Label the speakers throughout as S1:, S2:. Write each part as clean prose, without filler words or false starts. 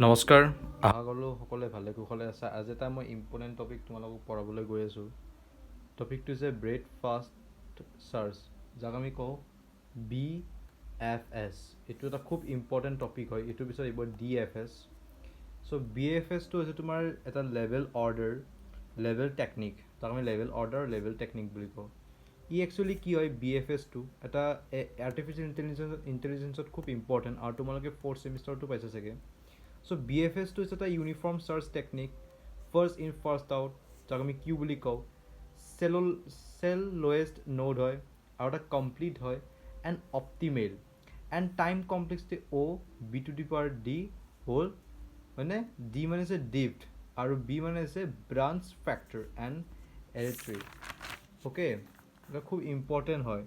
S1: নমস্কাৰ, আশা কৰোঁ সকলোৱে ভালে কুশলে আছে। আজি এটা মই ইম্পৰ্টেণ্ট টপিক তোমালোকক পঢ়াবলৈ গৈ আছোঁ। টপিকটো হৈছে ব্ৰেডফাষ্ট চাৰ্চ, যাক আমি কওঁ BFS। এইটো এটা খুব ইম্পৰ্টেণ্ট টপিক হয়। এইটোৰ পিছত এইবোৰ DFS। চ' BFSটো হৈছে তোমাৰ এটা লেভেল অৰ্ডাৰ, লেভেল টেকনিক, যাক আমি লেভেল অৰ্ডাৰ, লেভেল টেকনিক বুলি কওঁ। ই একচুৱেলি কি হয়, BFSটো এটা আৰ্টিফিচিয়েল ইণ্টেলিজেঞ্চত খুব ইম্পৰ্টেণ্ট, আৰু তোমালোকে 4th ছেমিষ্টাৰটো পাইছা চাগে। চ' BFSটো হৈছে এটা uniform search technique, first in first out, যাক আমি কিউ বুলি কওঁ। চেল লোৱেষ্ট নোড হয়, আৰু এটা কমপ্লিট হয়, and optimal, and time complexity B to the power D হ'ল, হয়নে? D মানে হৈছে ডিফ্ট, আৰু B মানে হৈছে ব্ৰাঞ্চ ফেক্টৰ এণ্ড এৰিট্ৰি। অ'কে, এটা খুব ইম্পৰ্টেণ্ট হয়।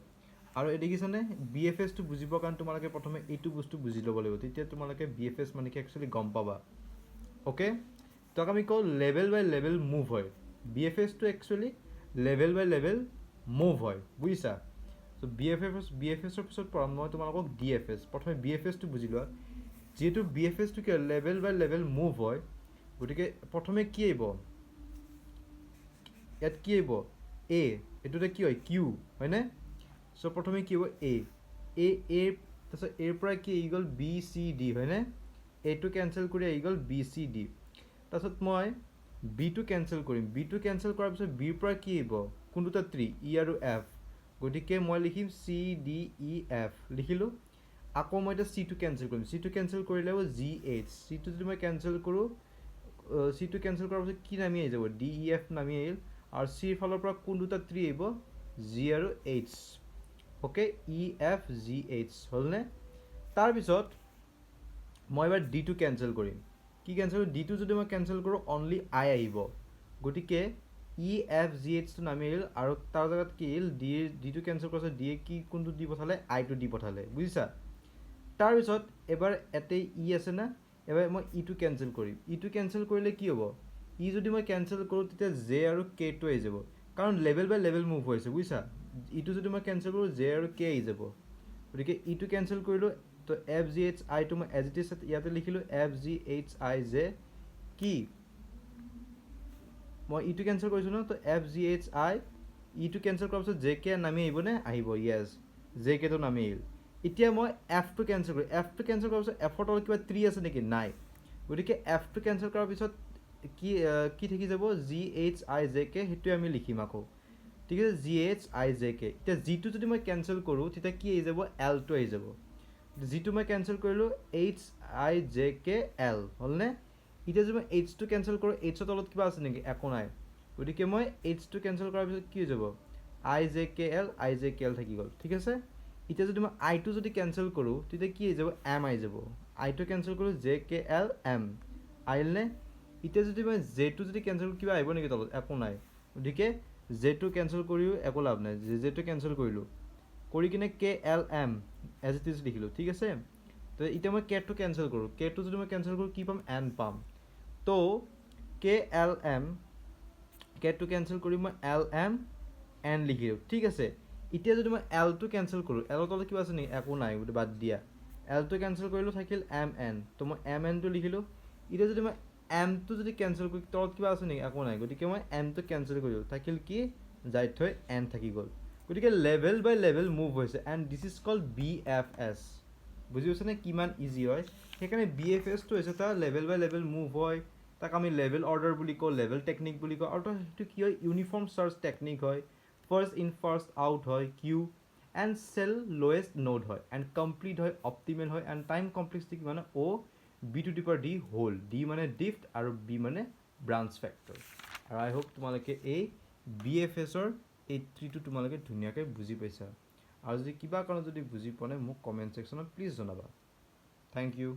S1: আৰু এই দেখিছেনে, BFSটো বুজিবৰ কাৰণে তোমালোকে প্ৰথমে এইটো বস্তু বুজি ল'ব লাগিব, তেতিয়া তোমালোকে BFS মানে কি একচুৱেলি গম পাবা। অ'কে, তাক আমি কওঁ লেভেল বাই লেভেল মুভ হয়। BFSটো actually level by level move হয়, বুজিছা? চ' BFSৰ পিছত পঢ়াম মই তোমালোকক DFS। প্ৰথমে BFSটো বুজি লোৱা। যিহেতু BFSটো কি হয়, লেভেল বাই লেভেল মুভ হয়, গতিকে প্ৰথমে কি আহিব, ইয়াত কি আহিব, A, এইটোতে কি হয়, কিউ, হয়নে? চ' প্ৰথমে কি হ'ব, তাৰপিছত এৰ পৰা কি আহি গ'ল, BCD, হয়নে? এইটো কেঞ্চেল কৰি আহি গ'ল BCD। তাৰপিছত মই বিটো কেঞ্চেল কৰিম। বিটো কেঞ্চেল কৰাৰ পিছত বিৰ পৰা কি আহিব, কোন দুটা ট্ৰি, ই আৰু এফ, গতিকে মই লিখিম CDEF, লিখিলোঁ। আকৌ মই এতিয়া চিটো কেঞ্চেল কৰিম। চিটো কেঞ্চেল কৰিলে হ'ব GH। চিটো যদি মই কেঞ্চেল কৰোঁ, চিটো কেঞ্চেল কৰাৰ পিছত কি নামি আহি যাব, DEF নামি আহিল, আৰু চিৰ ফালৰ পৰা কোন দুটা ট্ৰি আহিব, G আৰু H। অ'কে, EFGH হ'লনে? তাৰপিছত মই এবাৰ ডিটো কেঞ্চেল কৰিম। কি কেঞ্চেল কৰিম, ডিটো যদি মই কেঞ্চেল কৰোঁ, অনলি আই আহিব, গতিকে EFGHটো নামি আহিল, আৰু তাৰ জেগাত কি আহিল, ডিটো কেঞ্চেল কৰাৰ পিছত ডিয়ে কি কোনটো দি পঠালে, আইটো দি পঠালে, বুজিছা? তাৰপিছত এবাৰ ইয়াতে ই আছে না, এবাৰ মই ইটো কেঞ্চেল কৰিম। ইটো কেঞ্চেল কৰিলে কি হ'ব, ই যদি মই কেঞ্চেল কৰোঁ, তেতিয়া জে আৰু কেটো আহি যাব, কাৰণ লেভেল বাই লেভেল মুভ হৈছে, বুজিছা? ইটো যদি মই কেঞ্চেল কৰোঁ, জে আৰু কে আহি যাব, গতিকে ইটো কেঞ্চেল কৰিলোঁ। তো FGHIটো মই এজ ইট ইজ ইয়াতে লিখিলোঁ, FGHIJ কি, মই ইটো কেঞ্চেল কৰিছোঁ ন, তো FGHI, ইটো কেঞ্চেল কৰাৰ পিছত জে কে নামি আহিবনে, আহিব, য়েছ, জে কেটো নামি আহিল। এতিয়া মই এফটো কেঞ্চেল কৰিম। এফটো কেঞ্চেল কৰাৰ পিছত এফৰ তলত কিবা ট্ৰি আছে নেকি, নাই, গতিকে এফটো কেঞ্চেল কৰাৰ পিছত কি থাকি যাব, GHIJK, সেইটোৱে আমি লিখিম আকৌ, ঠিক আছে, GHIJK। এতিয়া জিটো যদি মই কেঞ্চেল কৰোঁ, তেতিয়া কি আহি যাব, এলটো আহি যাব। জিটো মই কেঞ্চেল কৰিলোঁ, HIJKL, হ'লনে? এতিয়া যদি মই এইচটো কেঞ্চেল কৰোঁ, এইচৰ তলত কিবা আছে নেকি, একো নাই, গতিকে মই এইচটো কেঞ্চেল কৰাৰ পিছত কি হৈ যাব, IJKL থাকি গ'ল, ঠিক আছে? এতিয়া যদি মই আইটো যদি কেঞ্চেল কৰোঁ, তেতিয়া কি আহি যাব, এম আহি যাব। আইটো কেঞ্চেল কৰোঁ, JKLM আহিলনে? এতিয়া যদি মই জেটো যদি কেঞ্চেল কৰোঁ, কিবা আহিব নেকি তলত, একো নাই, গতিকে জেটো কেঞ্চেল কৰিও একো লাভ নাই, জেটো কেঞ্চেল কৰিলোঁ, কৰি কিনে KLM এজ ইট ইজ লিখিলোঁ, ঠিক আছে? তো এতিয়া মই কেটো কেঞ্চেল কৰোঁ। কেটো যদি মই কেঞ্চেল কৰোঁ, কি পাম, এন পাম। তো KLM, কেটো কেঞ্চেল কৰি মই LM এন লিখিলোঁ, ঠিক আছে? এতিয়া যদি মই এলটো কেঞ্চেল কৰোঁ, এলৰ তলত কিবা আছে নেকি, একো নাই, গতিকে বাদ দিয়া। এলটো কেঞ্চেল কৰিলোঁ, থাকিল MN, তো মই MNটো লিখিলোঁ। এতিয়া যদি মই এমটো যদি কেঞ্চেল কৰোঁ, তলত কিবা আছে নেকি, একো নাই, গতিকে মই এমটো কেঞ্চেল কৰিলোঁ, থাকিল কি, যাই থৈ এন থাকি গ'ল। গতিকে লেভেল বাই লেভেল মুভ হৈছে, and this is called BFS। বুজি পাইছেনে কিমান ইজি হয়? সেইকাৰণে BFSটো হৈছে এটা লেভেল বাই লেভেল মুভ হয়, তাক আমি লেভেল অৰ্ডাৰ বুলি কওঁ, লেভেল টেকনিক বুলি কওঁ, আৰু সেইটো কি হয়, ইউনিফৰ্ম চাৰ্চ টেকনিক হয়, ফাৰ্ষ্ট ইন ফাৰ্ষ্ট আউট হয়, queue, and cell lowest node হয়, এণ্ড কমপ্লিট হয়, অপটিমেল হয়, এণ্ড টাইম কমপ্লেক্সিটি কি মানে B to the power D whole, D মানে ডিফ্ট আৰু B মানে ব্ৰাঞ্চ ফেক্টৰ। আৰু আই হোপ তোমালোকে এই BFSৰ এই ট্ৰিটো তোমালোকে ধুনীয়াকৈ বুজি পাইছা। আৰু যদি কিবা কাৰণত যদি বুজি পোৱা নাই, মোক কমেণ্ট ছেকশ্যনত প্লিজ জনাবা। Thank U.